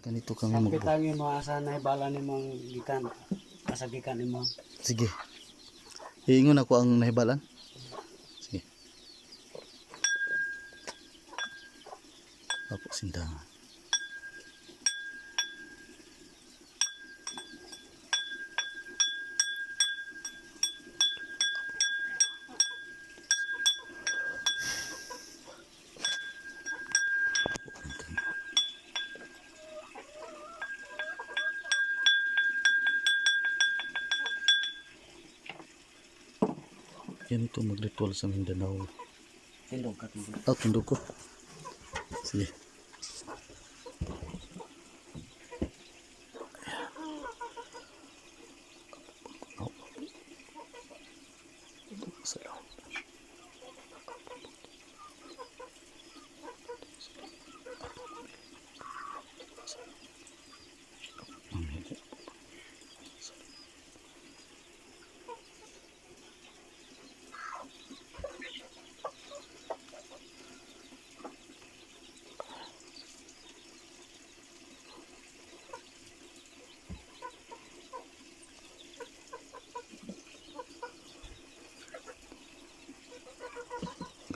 Ganito kami Sapit ang imo asa na ibala ni mong gikan. Asa gikan imo. Sige. Iingon ako ang nahibalan. Sige. Apo sindangan. Ganito mag-ritual sa Mindanao. Tindog ka tindog. Tindog ko. Sige. Salamat.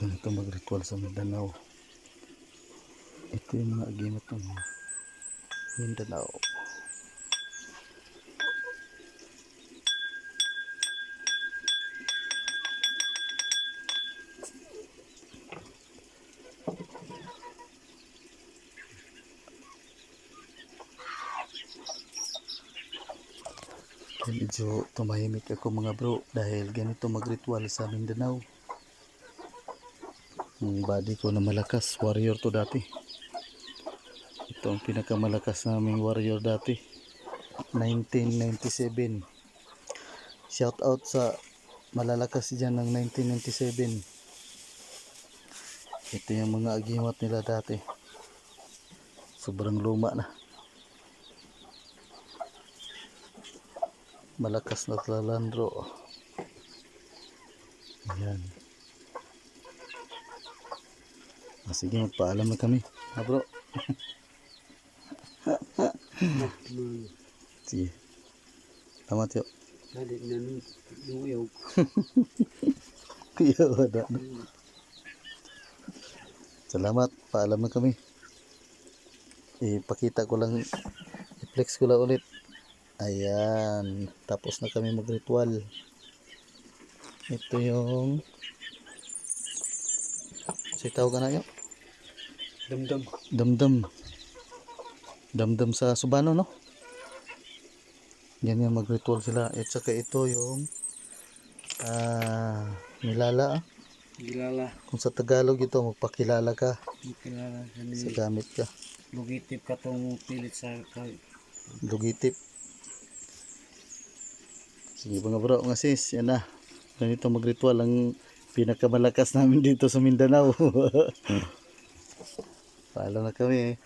Ganito mag-ritual sa Mindanao. Ito yung mga agimat ng Mindanao. Medyo tumahimik ako mga bro dahil ganito mag-ritual sa Mindanao. Yung body ko na malakas, warrior to dati. Ito ang pinakamalakas naming warrior dati, 1997. Shout out sa malalakas dyan ng 1997. Ito yung mga agimat nila dati, sobrang luma na, malakas na talandro. Ayan. Sige, magpaalam na kami bro. Sige, salamat yuk. Dali na nuyog. Kuya wala na. Salamat, paalam na kami. Ipakita ko lang, i-flex ko lang ulit. Ayan, tapos na kami mag-ritual. Ito yung sitaw ka na yun. Damdam. Damdam. Damdam sa Subano, no? Yan yung mag-ritual sila. At saka ito yung nilala. Gilala. Kung sa Tagalog ito, magpakilala ka. Gilala Sa kani. gamit ka. Lugitip ka tong pilit sa Lugitip. Sige mga bro, mga sis, yan na. Ganito mag-ritual ang pinakamalakas namin dito sa Mindanao. Paalam na kami.